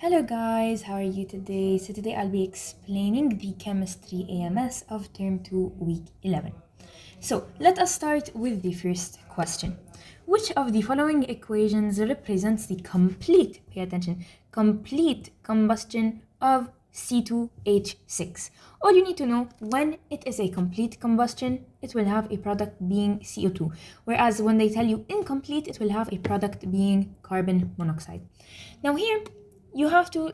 Hello guys, how are you today? So today I'll be explaining the chemistry AMS of term 2 week 11. So let us start with the first question. Which of the following equations represents the complete, pay attention, complete combustion of C2H6? All you need to know, when it is a complete combustion, it will have a product being CO2. Whereas when they tell you incomplete, it will have a product being carbon monoxide. Now here, you have to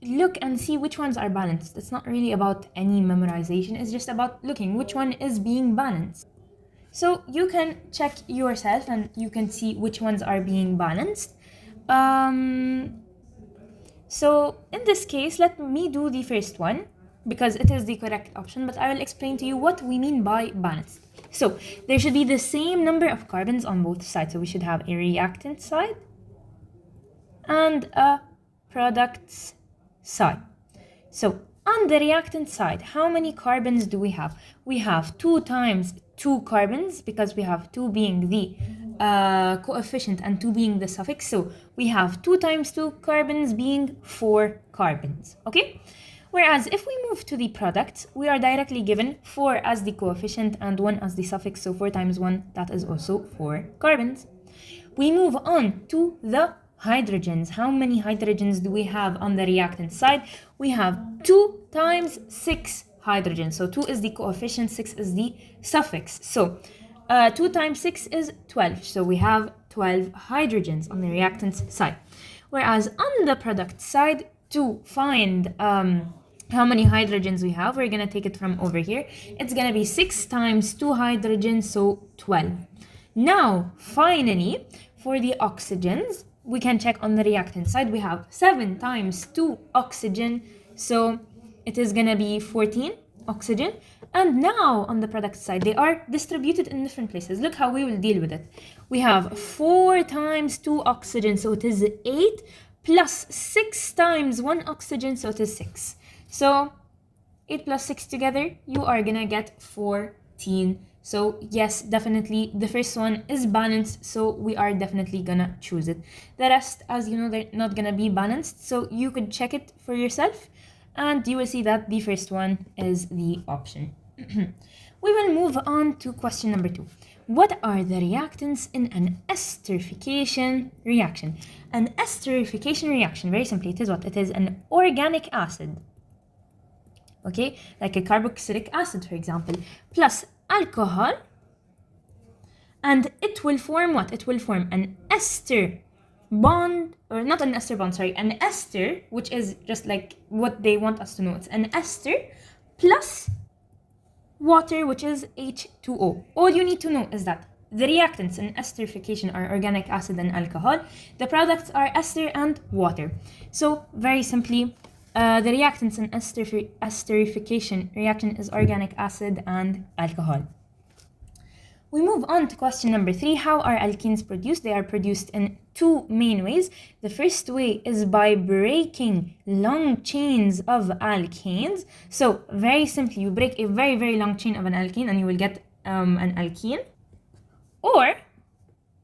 look and see which ones are balanced. It's not really about any memorization, it's just about looking which one is being balanced. So you can check yourself and you can see which ones are being balanced. So in this case, let me do the first one because it is the correct option, but I will explain to you what we mean by balanced. So there should be the same number of carbons on both sides. So we should have a reactant side and a products side. So on the reactant side, how many carbons do we have? We have 2 times 2 carbons because we have 2 being the coefficient and 2 being the suffix. So we have 2 times 2 carbons being 4 carbons, okay? Whereas if we move to the products, we are directly given 4 as the coefficient and 1 as the suffix. So 4 times 1, that is also 4 carbons. We move on to the hydrogens. How many hydrogens do we have on the reactant side? We have 2 times 6 hydrogens. So 2 is the coefficient, 6 is the suffix. So 2 times 6 is 12. So we have 12 hydrogens on the reactant side. Whereas on the product side, to find how many hydrogens we have, we're going to take it from over here. It's going to be 6 times 2 hydrogens, so 12. Now, finally, for the oxygens, we can check on the reactant side. We have 7 times 2 oxygen, so it is gonna be 14 oxygen. And now on the product side, they are distributed in different places. Look how we will deal with it. We have 4 times 2 oxygen, so it is 8, plus 6 times 1 oxygen, so it is 6. So 8 plus 6 together, you are gonna get 14. So yes, definitely the first one is balanced, so we are definitely gonna choose it. The rest, as you know, they're not gonna be balanced, so you could check it for yourself and you will see that the first one is the option. We will move on to question number 2. What are the reactants in an esterification reaction? An esterification reaction, very simply, it is what? It is an organic acid, okay, like a carboxylic acid, for example, plus alcohol, and it will form what? It will form an ester bond, or not an ester bond, sorry, an ester, which is just like what they want us to know. It's an ester plus water, which is H2O. All you need to know is that the reactants in esterification are organic acid and alcohol. The products are ester and water. So very simply, the reactants in esterification reaction is organic acid and alcohol. We move on to question number 3. How are alkenes produced? They are produced in 2 main ways. The first way is by breaking long chains of alkanes. So very simply, you break a very, very long chain of an alkene and you will get an alkene. Or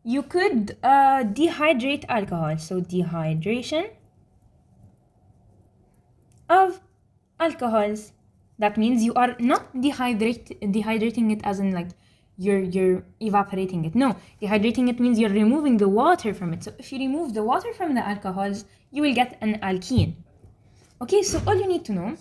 you could dehydrate alcohol. So dehydration of alcohols. That means you are not dehydrating it as in like you're evaporating it. No, dehydrating it means you're removing the water from it. So if you remove the water from the alcohols, you will get an alkene. Okay, so all you need to know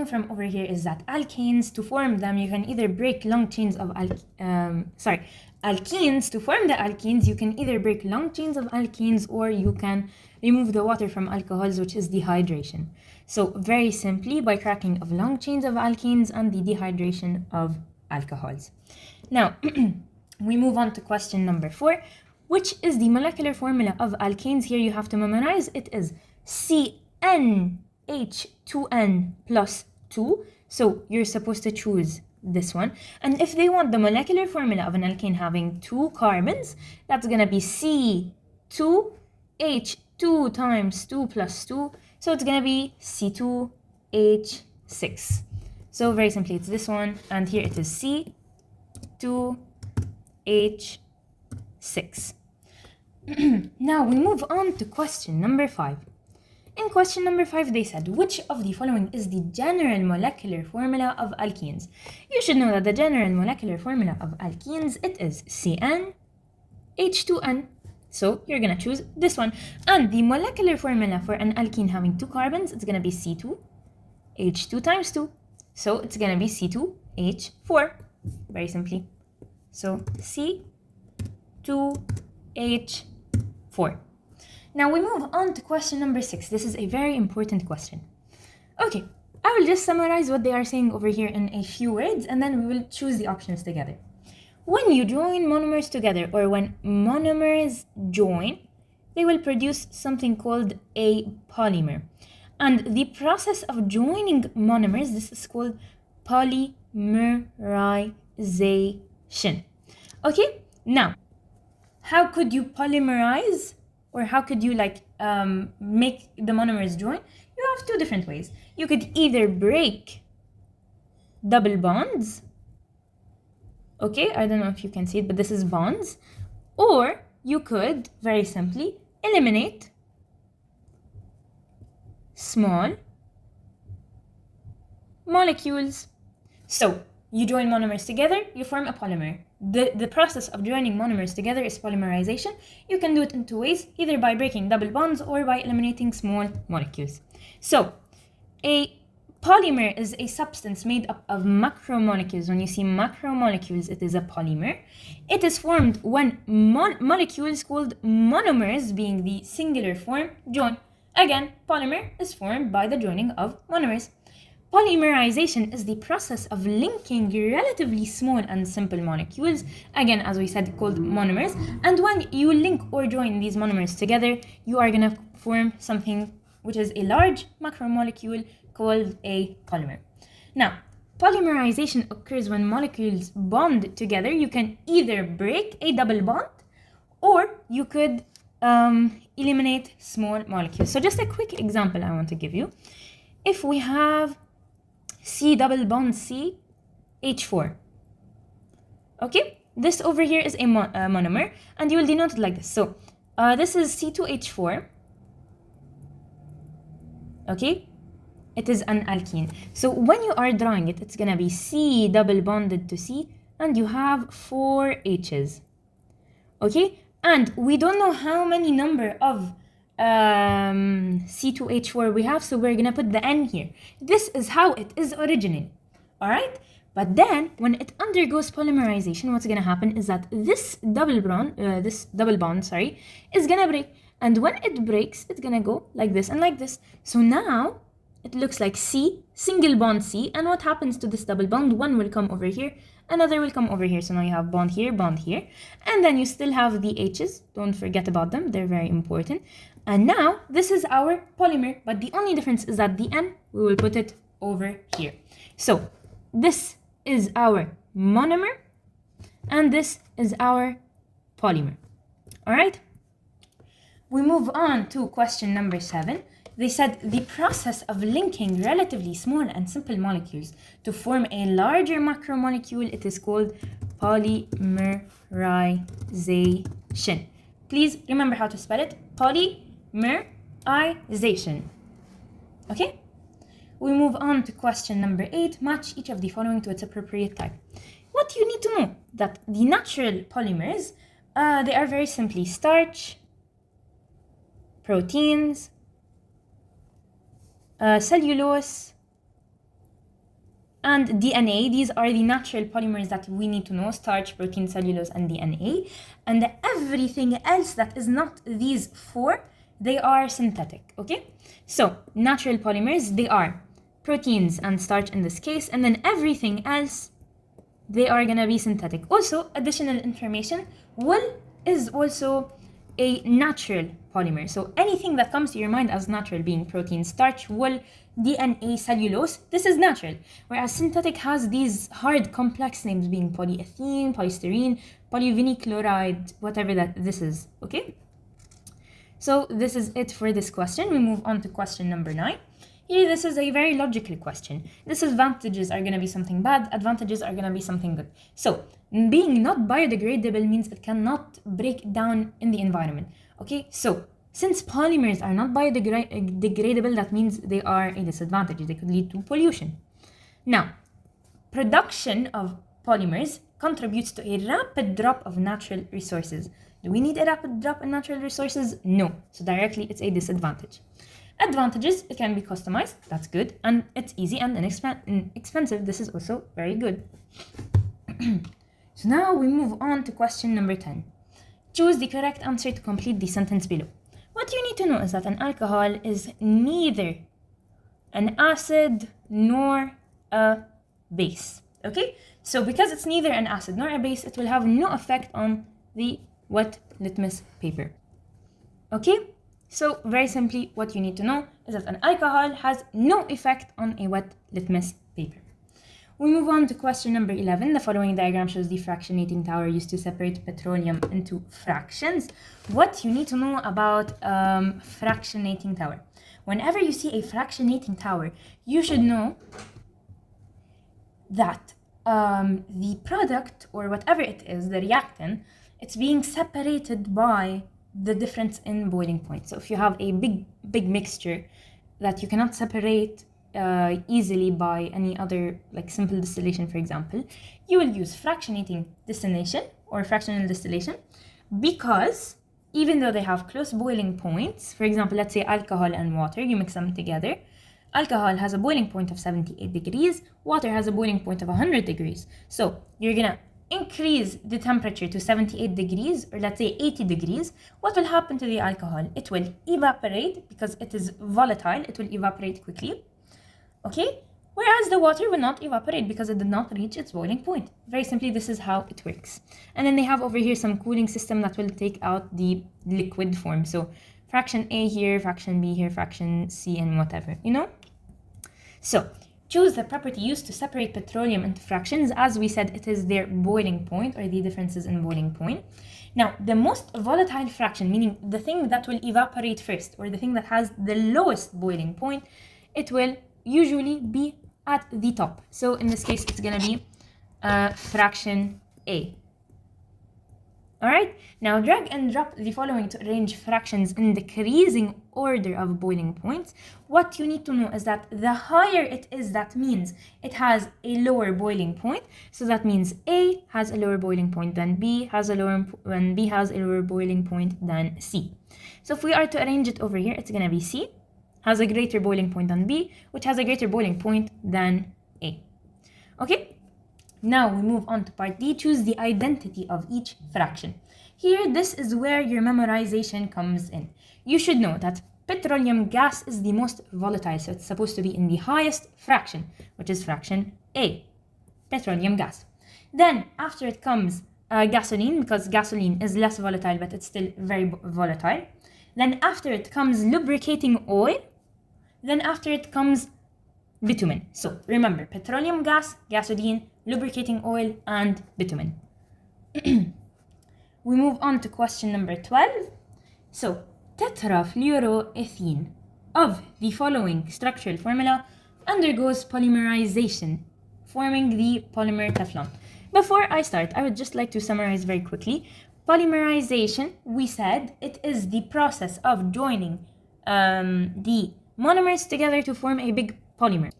from over here is that alkanes, to form them, you can either break long chains of alkenes. To form the alkenes, you can either break long chains of alkenes or you can remove the water from alcohols, which is dehydration. So very simply, by cracking of long chains of alkenes and the dehydration of alcohols. Now, we move on to question number 4. Which is the molecular formula of alkanes? Here you have to memorize. It is CnH2n plus 2. So you're supposed to choose this one. And if they want the molecular formula of an alkane having 2 carbons, that's going to be C2H2 times 2 plus 2. So it's going to be C2H6. So very simply, it's this one. And here it is C2H6. Now we move on to question number 5. In question number 5, they said, which of the following is the general molecular formula of alkenes? You should know that the general molecular formula of alkenes, it is CnH2n. So you're gonna choose this one. And the molecular formula for an alkene having 2 carbons, it's gonna be C2H2 times 2. So it's gonna be C2H4, very simply. So C2H4. Now we move on to question number 6. This is a very important question. Okay, I will just summarize what they are saying over here in a few words, and then we will choose the options together. When you join monomers together, or when monomers join, they will produce something called a polymer. And the process of joining monomers, this is called polymerization. Okay, now, how could you polymerize, or how could you make the monomers join? You have 2 different ways. You could either break double bonds. Okay, I don't know if you can see it, but this is bonds. Or you could, very simply, eliminate small molecules. So, you join monomers together, you form a polymer. The process of joining monomers together is polymerization. You can do it in 2 ways, either by breaking double bonds or by eliminating small molecules. So, a polymer is a substance made up of macromolecules. When you see macromolecules, it is a polymer. It is formed when molecules called monomers, being the singular form, join. Again, polymer is formed by the joining of monomers. Polymerization is the process of linking relatively small and simple molecules, again, as we said, called monomers. And when you link or join these monomers together, you are going to form something which is a large macromolecule called a polymer. Now, polymerization occurs when molecules bond together. You can either break a double bond, or you could eliminate small molecules. So just a quick example I want to give you. If we have C double bond C H4, okay, this over here is a monomer, and you will denote it like this. So this is C2H4, okay, it is an alkene. So when you are drawing it, it's gonna be C double bonded to C, and you have 4 H's, okay, and we don't know how many number of C2H4 we have, so we're gonna put the N here. This is how it is originally, all right? But then when it undergoes polymerization, what's gonna happen is that this double bond is gonna break, and when it breaks, it's gonna go like this and like this. So now it looks like C, single bond C, and what happens to this double bond? One will come over here, another will come over here. So now you have bond here, and then you still have the H's. Don't forget about them, they're very important. And now this is our polymer, but the only difference is that the N, we will put it over here. So this is our monomer, and this is our polymer. All right, we move on to question number 7. They said the process of linking relatively small and simple molecules to form a larger macromolecule, it is called polymerization. Please remember how to spell it, polymerization. Okay? We move on to question number 8. Match each of the following to its appropriate type. What you need to know, that the natural polymers, they are very simply starch, proteins, cellulose, and DNA. These are the natural polymers that we need to know: starch, protein, cellulose, and DNA. And everything else that is not these 4, they are synthetic, okay? So natural polymers, they are proteins and starch in this case, and then everything else, they are gonna be synthetic. Also, additional information, wool is also a natural polymer. So anything that comes to your mind as natural, being protein, starch, wool, DNA, cellulose, this is natural. Whereas synthetic has these hard, complex names, being polyethylene, polystyrene, polyvinyl chloride, whatever that this is, okay? So this is it for this question. We move on to question number 9. Here, this is a very logical question. Disadvantages are going to be something bad, advantages are going to be something good. So, being not biodegradable means it cannot break down in the environment. Okay, so Since polymers are not biodegradable, that means they are a disadvantage. They could lead to pollution. Now, production of polymers contributes to a rapid drop of natural resources. Do we need a rapid drop in natural resources? No. So directly, it's a disadvantage. Advantages, it can be customized. That's good. And it's easy and inexpensive. This is also very good. So now we move on to question number 10. Choose the correct answer to complete the sentence below. What you need to know is that an alcohol is neither an acid nor a base. Okay? So because it's neither an acid nor a base, it will have no effect on the wet litmus paper. Okay? So very simply, what you need to know is that an alcohol has no effect on a wet litmus paper. We move on to question number 11. The following diagram shows the fractionating tower used to separate petroleum into fractions. What you need to know about fractionating tower. Whenever you see a fractionating tower, you should know that the product, or whatever it is, the reactant, it's being separated by the difference in boiling point. So if you have a big mixture that you cannot separate easily by any other, like simple distillation, for example, you will use fractionating distillation or fractional distillation, because even though they have close boiling points, for example, let's say alcohol and water, you mix them together. Alcohol has a boiling point of 78 degrees, water has a boiling point of 100 degrees. So you're gonna increase the temperature to 78 degrees, or let's say 80 degrees. What will happen to the alcohol? It will evaporate because it is volatile, it will evaporate quickly. Okay? Whereas the water will not evaporate because it did not reach its boiling point. Very simply, this is how it works. And then they have over here some cooling system that will take out the liquid form. So fraction A here, fraction B here, fraction C, and whatever, you know? So choose the property used to separate petroleum into fractions. As we said, it is their boiling point, or the differences in boiling point. Now, the most volatile fraction, meaning the thing that will evaporate first, or the thing that has the lowest boiling point, it will usually be at the top. So in this case, it's gonna be fraction A. Alright, now drag and drop the following to arrange fractions in decreasing order of boiling points. What you need to know is that the higher it is, that means it has a lower boiling point. So that means A has a lower boiling point than B has a lower, when B has a lower boiling point than C. So if we are to arrange it over here, it's gonna be C has a greater boiling point than B, which has a greater boiling point than A. Okay? Now we move on to part D. Choose the identity of each fraction. Here, this is where your memorization comes in. You should know that petroleum gas is the most volatile, so it's supposed to be in the highest fraction, which is fraction A, petroleum gas. Then, after it comes gasoline, because gasoline is less volatile, but it's still very volatile. Then after it comes lubricating oil. Then after it comes bitumen. So remember, petroleum gas, gasoline, lubricating oil, and bitumen. We move on to question number 12. So tetrafluoroethene of the following structural formula undergoes polymerization, forming the polymer Teflon. Before I start, I would just like to summarize very quickly. Polymerization, we said, it is the process of joining the monomers together to form a big polymer.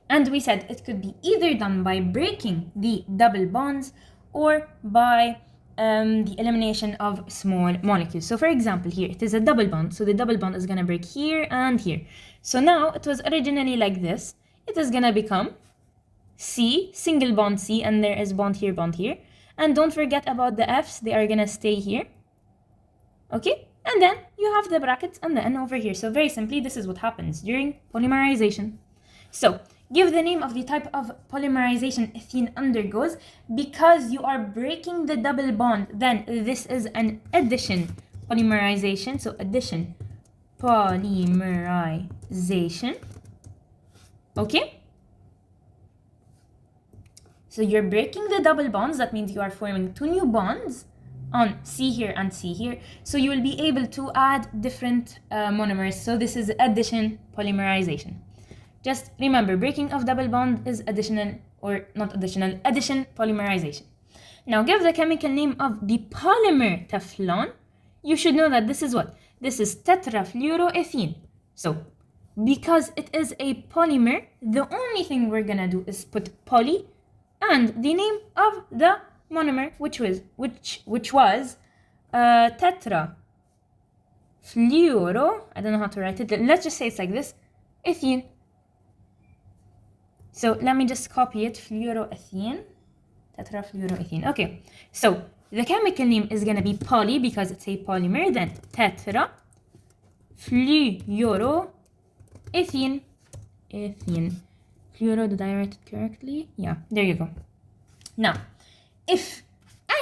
And we said it could be either done by breaking the double bonds or by the elimination of small molecules. So for example, here it is a double bond. So the double bond is going to break here and here. So now it was originally like this. It is going to become C, single bond C, and there is bond here, bond here. And don't forget about the F's, they are going to stay here. Okay? And then you have the brackets and the N over here. So very simply, this is what happens during polymerization. So give the name of the type of polymerization ethene undergoes. Because you are breaking the double bond, then this is an addition polymerization. So addition polymerization. Okay? So you're breaking the double bonds. That means you are forming two new bonds on C here and C here. So you will be able to add different monomers. So this is addition polymerization. Just remember, breaking of double bond is additional, or not additional, addition polymerization. Now give the chemical name of the polymer Teflon. You should know that this is what? This is tetrafluoroethene. So, because it is a polymer, the only thing we're gonna do is put poly and the name of the monomer, which was tetrafluoro. I don't know how to write it. Let's just say it's like this, ethene. So let me just copy it, fluoroethene, tetrafluoroethene. Okay, so the chemical name is gonna be poly because it's a polymer, then tetrafluoroethene. Fluoro, did I write it correctly? Yeah, there you go. Now, if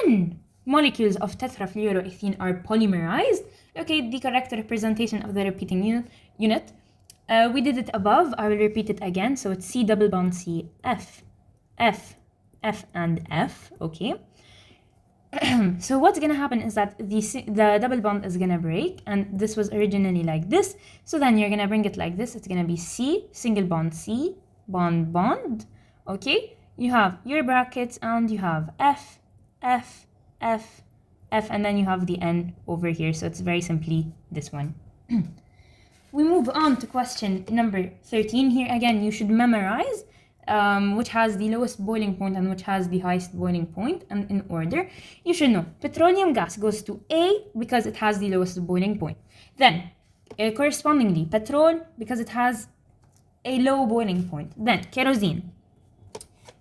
n molecules of tetrafluoroethene are polymerized, okay, the correct representation of the repeating unit, we did it above, I will repeat it again. So it's C double bond C, F, F, F, and F, okay? So what's gonna happen is that the double bond is gonna break, and this was originally like this. So then you're gonna bring it like this. It's gonna be C, single bond C, bond, bond, okay? You have your brackets, and you have F, F, F, F, and then you have the N over here. So it's very simply this one. We move on to question number 13. Here again, you should memorize which has the lowest boiling point and which has the highest boiling point, and in order. You should know petroleum gas goes to A because it has the lowest boiling point. Then, correspondingly, petrol because it has a low boiling point. Then, kerosene.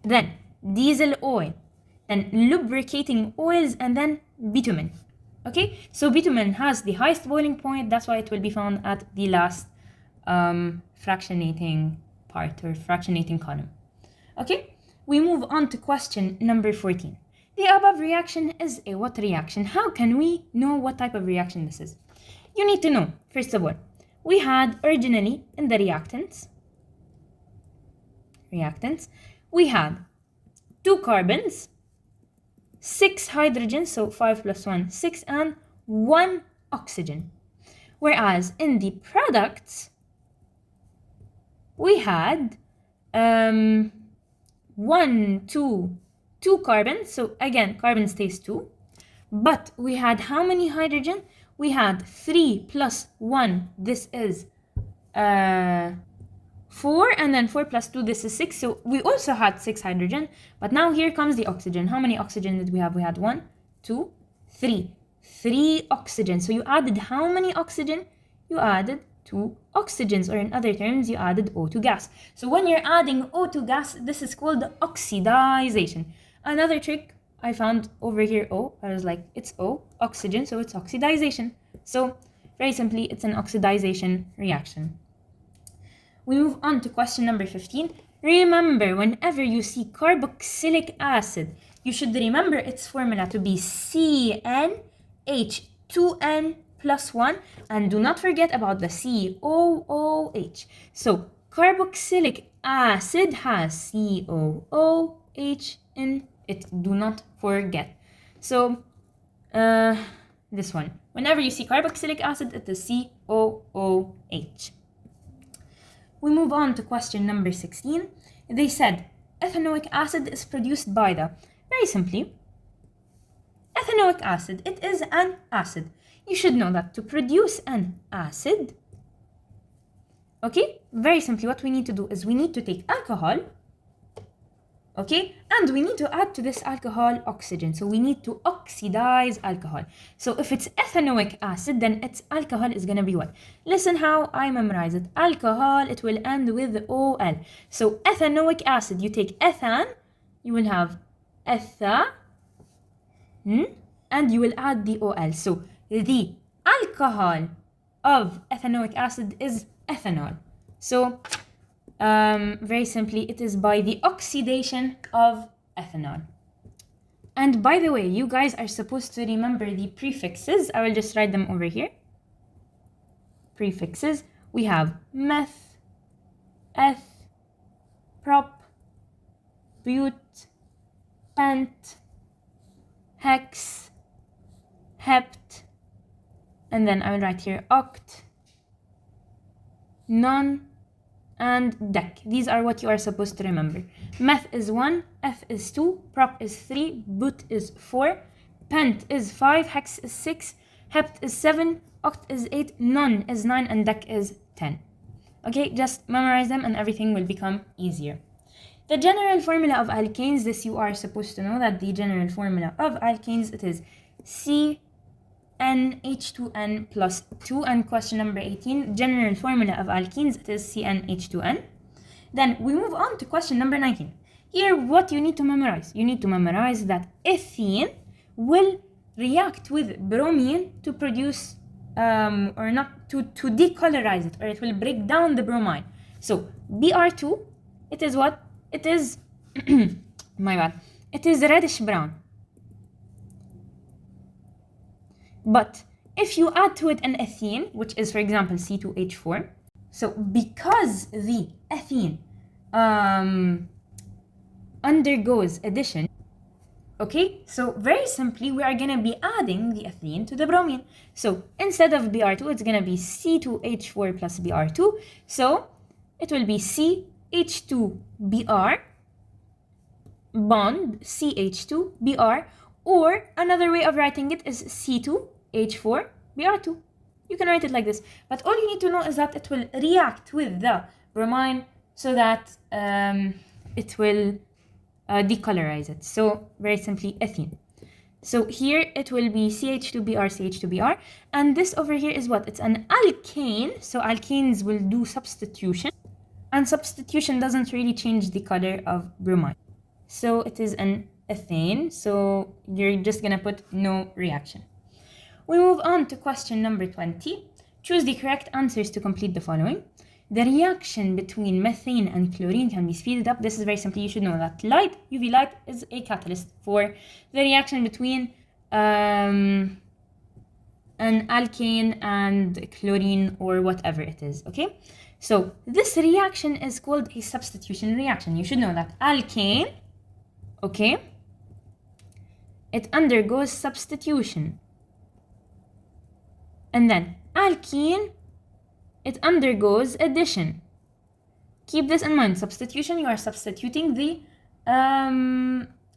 Then, diesel oil. Then, lubricating oils, and then bitumen. Okay, so bitumen has the highest boiling point. That's why it will be found at the last fractionating part or fractionating column. Okay, we move on to question number 14. The above reaction is a what reaction? How can we know what type of reaction this is? You need to know, first of all, we had originally in the reactants, we had 2 carbons, 6 hydrogens, so 5 plus 1, 6, and 1 oxygen. Whereas in the products, we had 2 carbons, so again, carbon stays 2. But we had how many hydrogen? We had 3 plus 1, this is 4, and then 4 plus 2, this is 6. So we also had 6 hydrogen, but now here comes the oxygen. How many oxygen did we have? We had 1, 2, 3. 3 oxygen. So you added how many oxygen? You added 2 oxygens, or in other terms, you added O2 gas. So when you're adding O2 gas, this is called oxidization. Another trick I found over here, O, I was like, it's O, oxygen, so it's oxidization. So very simply, it's an oxidization reaction. We move on to question number 15. Remember, whenever you see carboxylic acid, you should remember its formula to be CnH2n plus 1, and do not forget about the COOH. So carboxylic acid has COOH in it. Do not forget. So this one. Whenever you see carboxylic acid, it is COOH. We move on to question number 16. They said ethanoic acid is produced by the, very simply, ethanoic acid. It is an acid. You should know that to produce an acid, okay, very simply what we need to do is we need to take alcohol, okay, and we need to add to this alcohol oxygen. So we need to oxidize alcohol. So if it's ethanoic acid, then its alcohol is going to be what? Listen how I memorize it. Alcohol, it will end with OL. So ethanoic acid, you take ethane, you will have etha, and you will add the OL. So the alcohol of ethanoic acid is ethanol. So very simply, it is by the oxidation of ethanol. And by the way, you guys are supposed to remember the prefixes. I will just write them over here. Prefixes. We have meth, eth, prop, but, pent, hex, hept, and then I will write here oct, non, and dec. These are what you are supposed to remember. Meth is 1, eth is 2, prop is 3, but is 4, pent is 5, hex is 6, hept is 7, oct is 8, non is 9, and dec is 10. Okay, just memorize them and everything will become easier. The general formula of alkanes, this you are supposed to know that the general formula of alkanes, it is CnH2n plus 2, and question number 18, general formula of alkenes, it is CnH2n. Then we move on to question number 19. Here, what you need to memorize? You need to memorize that ethene will react with bromine to produce, or not, to decolorize it, or it will break down the bromine. So, Br2, it is what? It is, my bad, it is reddish brown. But if you add to it an ethene, which is, for example, C2H4, so because the ethene undergoes addition, okay, so very simply, we are going to be adding the ethene to the bromine. So instead of Br2, it's going to be C2H4 plus Br2. So it will be CH2Br bond CH2Br, or another way of writing it is C2H4Br2. You can write it like this. But all you need to know is that it will react with the bromine so that it will decolorize it. So very simply, ethene. So here it will be CH2Br, CH2Br. And this over here is what? It's an alkane. So alkanes will do substitution. And substitution doesn't really change the color of bromine. So it is an ethane. So you're just going to put no reaction. We move on to question number 20. Choose the correct answers to complete the following. The reaction between methane and chlorine can be speeded up. This is very simple. You should know that light, UV light, is a catalyst for the reaction between an alkane and chlorine or whatever it is, okay? So this reaction is called a substitution reaction. You should know that alkane, okay, it undergoes substitution. And then alkene, it undergoes addition. Keep this in mind. Substitution, you are substituting the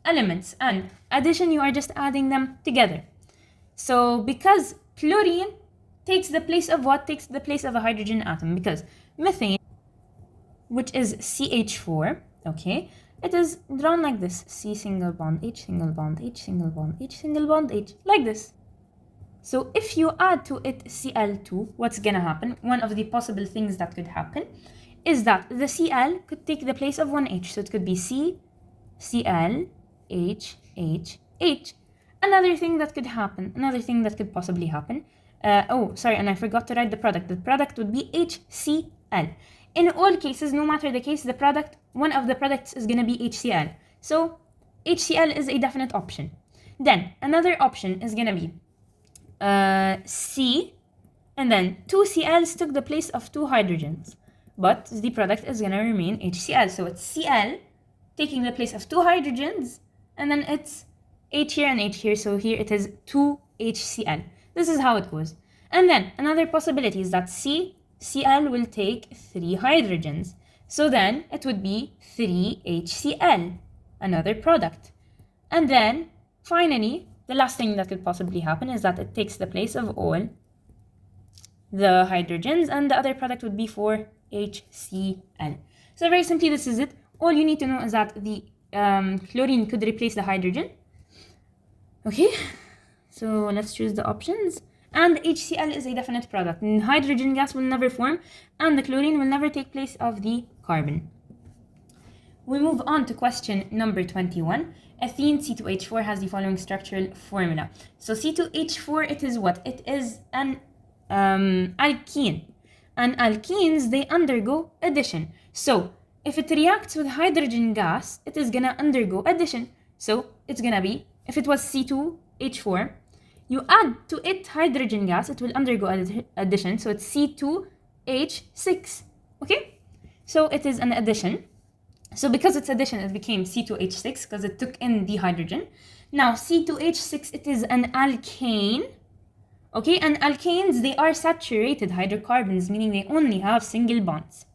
elements, and addition, you are just adding them together. So because chlorine takes the place of what? Takes the place of a hydrogen atom, because methane, which is CH4, okay, it is drawn like this. C single bond H, single bond H, single bond H, single bond H, like this. So if you add to it Cl2, what's gonna happen? One of the possible things that could happen is that the Cl could take the place of one H. So it could be C, Cl, H, H, H. Another thing that could happen, another thing that could possibly happen, oh, sorry, and I forgot to write the product. The product would be HCl. In all cases, no matter the case, the product, one of the products is gonna be HCl. So HCl is a definite option. Then another option is gonna be C, and then two Cl's took the place of two hydrogens, but the product is gonna remain HCl. So it's Cl taking the place of two hydrogens, and then it's H here and H here. So here it is 2HCl. This is how it goes. And then another possibility is that Cl will take three hydrogens. So then it would be 3HCl, another product. And then finally, the last thing that could possibly happen is that it takes the place of all the hydrogens, and the other product would be 4HCl. So very simply, this is it. All you need to know is that the chlorine could replace the hydrogen. Okay, so let's choose the options. And HCl is a definite product. Hydrogen gas will never form, and the chlorine will never take place of the carbon. We move on to question number 21. Ethene C2H4 has the following structural formula. So C2H4, it is what? It is an alkene. And alkenes, they undergo addition. So if it reacts with hydrogen gas, it is gonna undergo addition. So it's gonna be, if it was C2H4, you add to it hydrogen gas, it will undergo addition. So it's C2H6, okay? So it is an addition. So because it's addition, it became C2H6 because it took in the hydrogen. Now C2H6, it is an alkane, okay? And alkanes, they are saturated hydrocarbons, meaning they only have single bonds.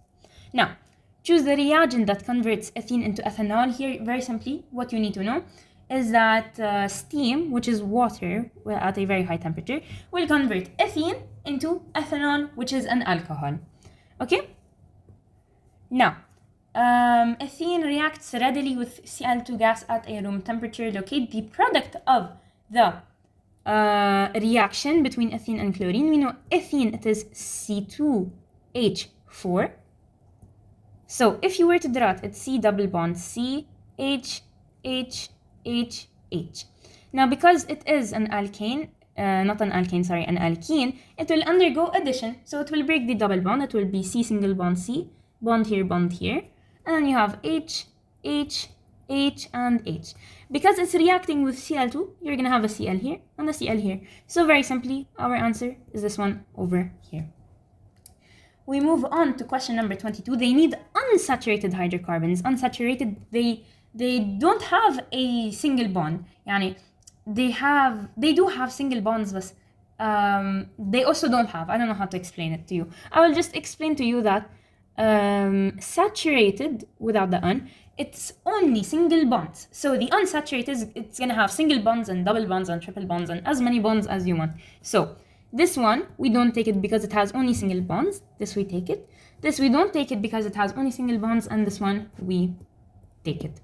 Now, choose the reagent that converts ethene into ethanol. Here, very simply, what you need to know is that steam, which is water at a very high temperature, will convert ethene into ethanol, which is an alcohol. Okay? Now, ethene reacts readily with Cl2 gas at a room temperature. Locate the product of the reaction between ethene and chlorine. We know ethene, it is C2H4. So if you were to draw it, it's C double bond C, H, H, H, H. Now because it is an alkane, not an alkane, sorry, an alkene, it will undergo addition. So it will break the double bond. It will be C single bond C, bond here, and then you have H, H, H, and H. Because it's reacting with Cl2, you're gonna have a Cl here and a Cl here. So very simply, our answer is this one over here. We move on to question number 22. They need unsaturated hydrocarbons. Unsaturated, they don't have a single bond. Yani, they do have single bonds, but they also don't have. I don't know how to explain it to you. I will just explain to you that saturated without the un, it's only single bonds. So the unsaturated, it's gonna have single bonds and double bonds and triple bonds and as many bonds as you want. So this one, we don't take it because it has only single bonds. This we take it. This we don't take it because it has only single bonds, and this one we take it.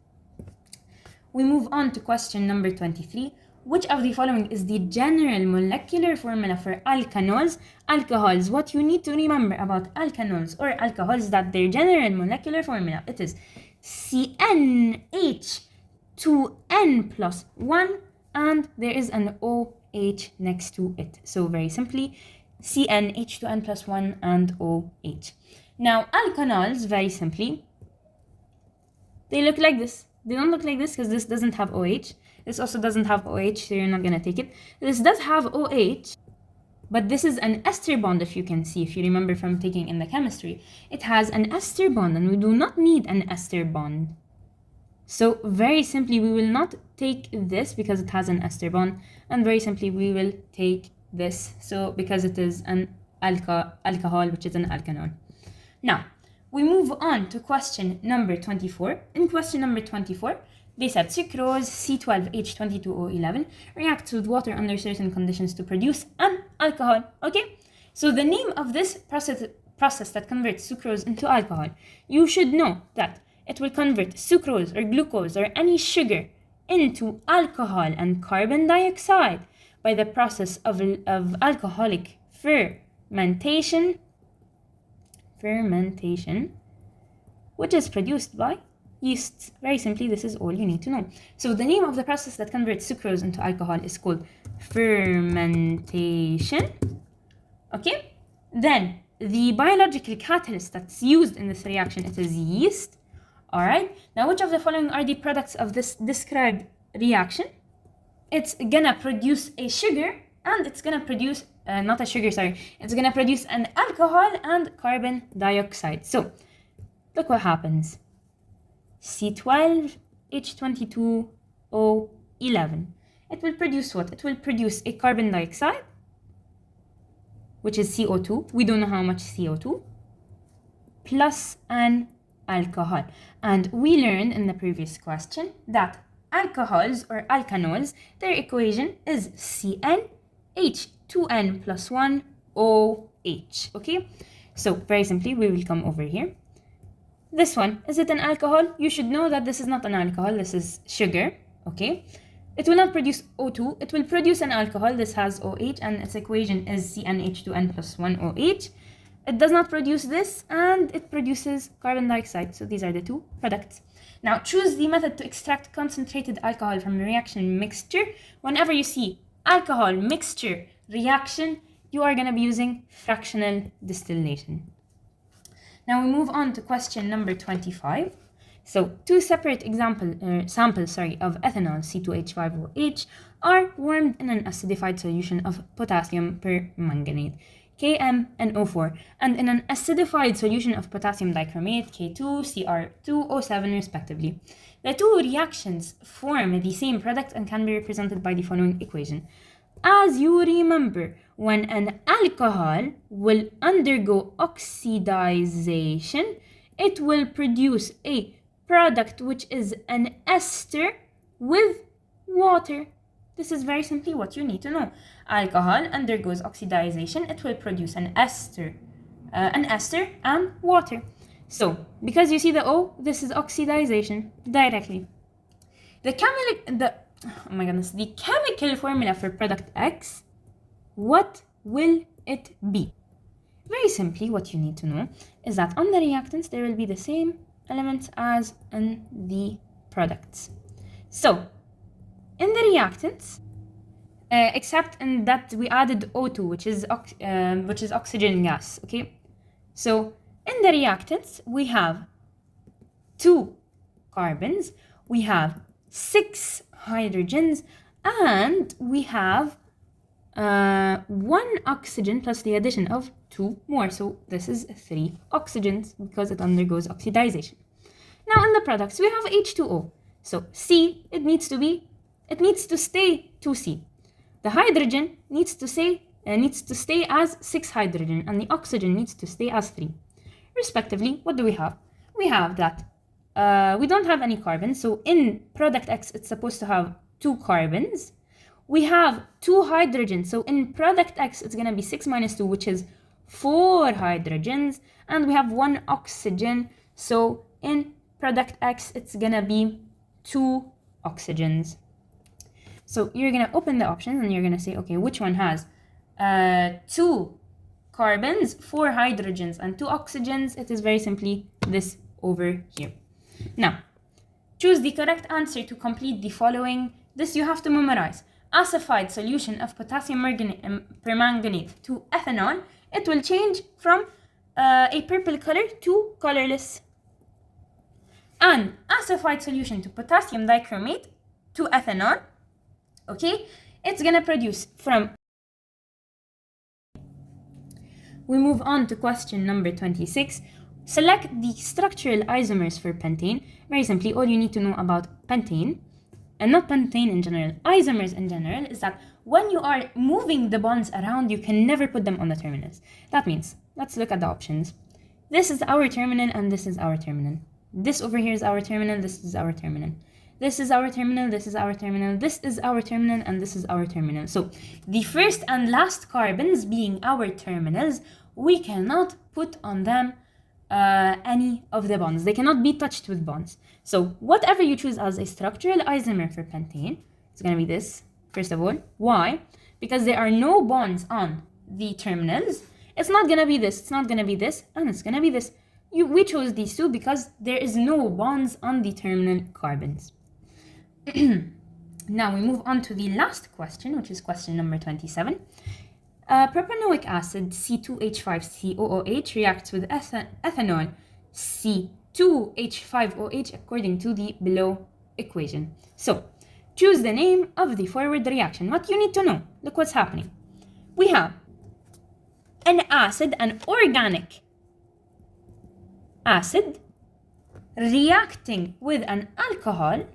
We move on to question number 23. Which of the following is the general molecular formula for alkanols? Alcohols. What you need to remember about alkanols or alcohols, that their general molecular formula, it is CnH2n plus 1, and there is an OH next to it. So very simply, CnH2n plus 1 and OH. Now, alkanols, very simply, they look like this. They don't look like this because this doesn't have OH. This also doesn't have OH, so you're not gonna take it. This does have OH, but this is an ester bond, if you can see, if you remember from taking in the chemistry. It has an ester bond, and we do not need an ester bond. So very simply, we will not take this because it has an ester bond, and very simply, we will take this, so because it is an alcohol, which is an alkanol. Now, we move on to question number 24. In question number 24, they said sucrose C12H22O11 reacts with water under certain conditions to produce an alcohol. Okay? So the name of this process that converts sucrose into alcohol, you should know that it will convert sucrose or glucose or any sugar into alcohol and carbon dioxide by the process of alcoholic fermentation, which is produced by yeasts. Very simply, this is all you need to know. So the name of the process that converts sucrose into alcohol is called fermentation. Okay? Then the biological catalyst that's used in this reaction, it is yeast. Alright? Now, which of the following are the products of this described reaction? It's gonna produce a sugar, and it's gonna produce it's gonna produce an alcohol and carbon dioxide. So look what happens. C12H22O11. It will produce what? It will produce a carbon dioxide, which is CO2. We don't know how much CO2, plus an alcohol. And we learned in the previous question that alcohols or alkanols, their equation is CnH2n plus 1 OH. Okay? So very simply, we will come over here. This one, is it an alcohol? You should know that this is not an alcohol, this is sugar, okay? It will not produce O2, it will produce an alcohol. This has OH, and its equation is CnH2n plus 1 OH. It does not produce this, and it produces carbon dioxide. So these are the two products. Now, choose the method to extract concentrated alcohol from a reaction mixture. Whenever you see alcohol mixture reaction, you are going to be using fractional distillation. Now we move on to question number 25. So two separate samples of ethanol C2H5OH are warmed in an acidified solution of potassium permanganate KMnO4 and in an acidified solution of potassium dichromate K2Cr2O7 respectively. The two reactions form the same product and can be represented by the following equation. As you remember, when an alcohol will undergo oxidization, it will produce a product which is an ester with water. This is very simply what you need to know. Alcohol undergoes oxidization. It will produce an ester and water. So, because you see the O, this is oxidization directly. The chemical formula for product X, what will it be? Very simply, what you need to know is that on the reactants, there will be the same elements as in the products. So, in the reactants, except in that we added O2, which is oxygen gas, okay? So, in the reactants, we have 2 carbons, we have 6 hydrogens, and we have 1 oxygen plus the addition of 2 more. So this is 3 oxygens because it undergoes oxidization. Now in the products, we have H2O. So C, it needs to stay 2C. The hydrogen needs to stay as 6 hydrogen, and the oxygen needs to stay as 3. Respectively, what do we have? We have that we don't have any carbons, so in product X, it's supposed to have 2 carbons. We have 2 hydrogens, so in product X, it's going to be 6 minus 2, which is 4 hydrogens, and we have 1 oxygen, so in product X, it's going to be 2 oxygens. So you're going to open the options, and you're going to say, okay, which one has 2 carbons, 4 hydrogens, and 2 oxygens? It is very simply this over here. Now, choose the correct answer to complete the following. This you have to memorize. Acidified solution of potassium permanganate to ethanol, it will change from a purple color to colorless. And acidified solution to potassium dichromate to ethanol, okay, it's gonna produce from. We move on to question number 26. Select the structural isomers for pentane. Very simply, all you need to know about pentane, and not pentane in general, isomers in general, is that when you are moving the bonds around, you can never put them on the terminals. That means, let's look at the options. This is our terminal, and this is our terminal. This over here is our terminal, this is our terminal. This is our terminal, this is our terminal, this is our terminal, and this is our terminal. So, the first and last carbons being our terminals, we cannot put on them any of the bonds. They cannot be touched with bonds. So whatever you choose as a structural isomer for pentane, it's going to be this, first of all. Why? Because there are no bonds on the terminals. It's not going to be this, it's not going to be this, and it's going to be this. We chose these two because there is no bonds on the terminal carbons. Now we move on to the last question, which is question number 27. Propanoic acid C2H5COOH reacts with ethanol C2H5OH according to the below equation. So, choose the name of the forward reaction. What you need to know, look what's happening. We have an acid, an organic acid, reacting with an alcohol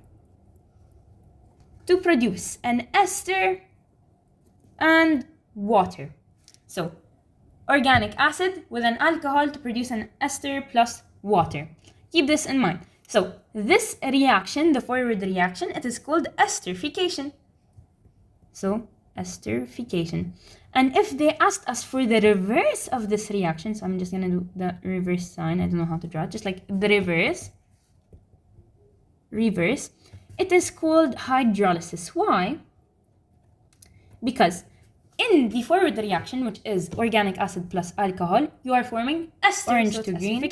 to produce an ester and water. So, organic acid with an alcohol to produce an ester plus water. Keep this in mind. So, this reaction, the forward reaction, it is called esterification. So, esterification. And if they asked us for the reverse of this reaction, so I'm just going to do the reverse sign. I don't know how to draw it. Just like the reverse. It is called hydrolysis. Why? Because in the forward reaction, which is organic acid plus alcohol, you are forming ester, orange to green.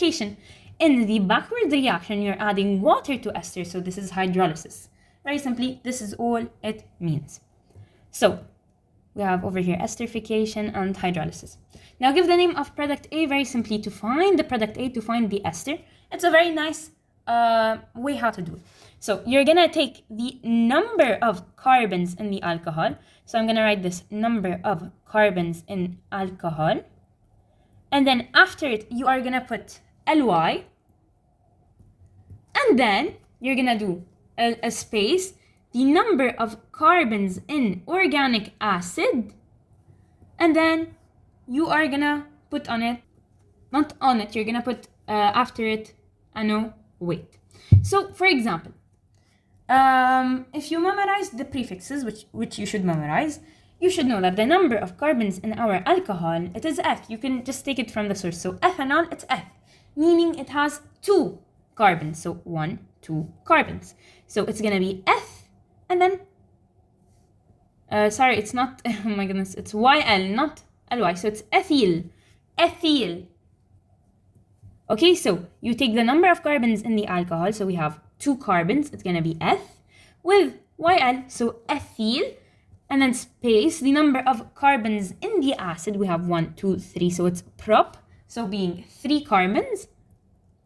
In the backward reaction, you're adding water to ester, so this is hydrolysis. Very simply, this is all it means. So, we have over here esterification and hydrolysis. Now give the name of product A. Very simply, to find the product A, to find the ester. It's a very nice way how to do it. So you're gonna take the number of carbons in the alcohol. So I'm gonna write this number of carbons in alcohol. And then after it, you are gonna put Ly. And then you're gonna do a space, the number of carbons in organic acid. And then you are gonna put on it, not on it, you're gonna put after it, weight. So for example, If you memorize the prefixes, which you should memorize, you should know that the number of carbons in our alcohol, it is eth. You can just take it from the source. So ethanol, it's eth, meaning it has 2 carbons. So 1, 2 carbons. So it's gonna be eth, and then, sorry, it's not, oh my goodness, it's YL, not LY. So it's ethyl, ethyl. Okay, so you take the number of carbons in the alcohol. So we have 2 carbons, it's gonna be eth, with YL, so ethyl, and then space, the number of carbons in the acid, we have 1, 2, 3, so it's prop, so being 3 carbons,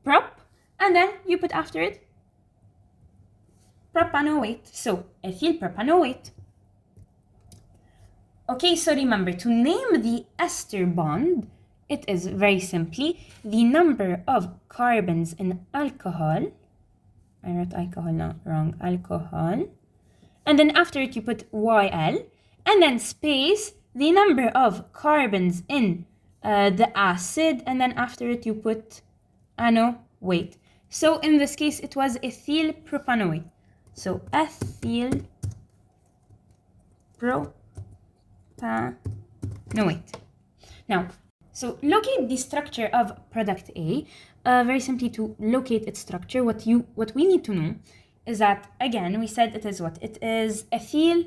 prop, and then you put after it propanoate, so ethyl propanoate. Okay, so remember, to name the ester bond, it is very simply the number of carbons in alcohol. I wrote alcohol, not wrong, alcohol. And then after it, you put YL, and then space, the number of carbons in the acid, and then after it, you put anoate. So in this case, it was ethyl propanoate. So ethyl propanoate. Now, so locate the structure of product A. Very simply, to locate its structure, what we need to know is that, again, we said it is what? It is ethyl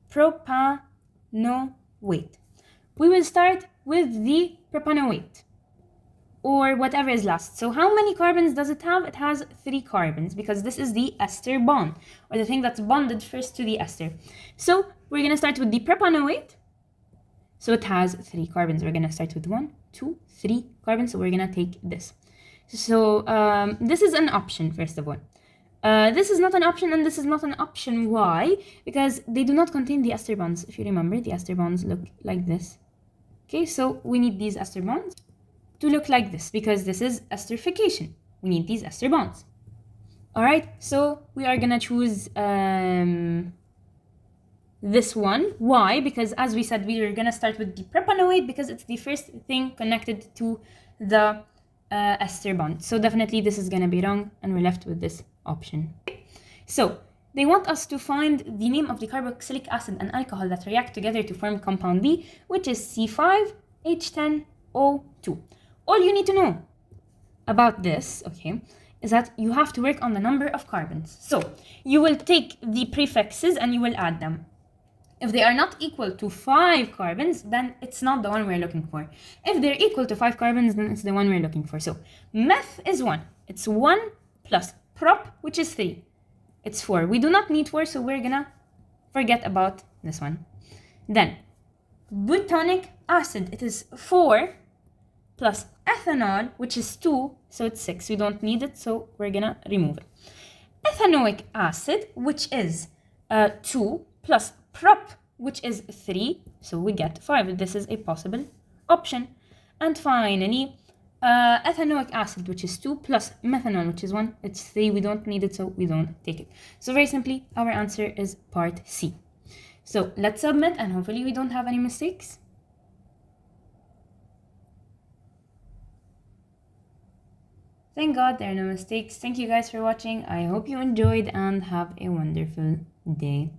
propanoate. We will start with the propanoate, or whatever is last. So how many carbons does it have? It has 3 carbons, because this is the ester bond, or the thing that's bonded first to the ester. So we're going to start with the propanoate. So it has 3 carbons. We're going to start with 1, 2, 3 carbons. So we're going to take this. So this is an option, first of all. This is not an option, and this is not an option. Why? Because they do not contain the ester bonds. If you remember, the ester bonds look like this. Okay, so we need these ester bonds to look like this, because this is esterification. We need these ester bonds. All right, so we are going to choose this one. Why? Because as we said, we are going to start with the propanoate, because it's the first thing connected to the ester bond. So definitely this is going to be wrong, and we're left with this option. So they want us to find the name of the carboxylic acid and alcohol that react together to form compound B, which is C5H10O2. All you need to know about this, okay, is that you have to work on the number of carbons. So you will take the prefixes and you will add them. If they are not equal to 5 carbons, then it's not the one we're looking for. If they're equal to 5 carbons, then it's the one we're looking for. So meth is 1. It's 1 plus prop, which is 3. It's 4. We do not need 4, so we're gonna forget about this one. Then butonic acid, it is 4 plus ethanol, which is 2, so it's 6. We don't need it, so we're gonna remove it. Ethanoic acid, which is 2 plus prop, which is 3, so we get 5. This is a possible option. And finally, ethanoic acid, which is 2 plus methanol, which is 1. It's 3. We don't need it, so we don't take it. So very simply, our answer is part C. So let's submit, and hopefully we don't have any mistakes. Thank God there are no mistakes. Thank you guys for watching. I hope you enjoyed and have a wonderful day.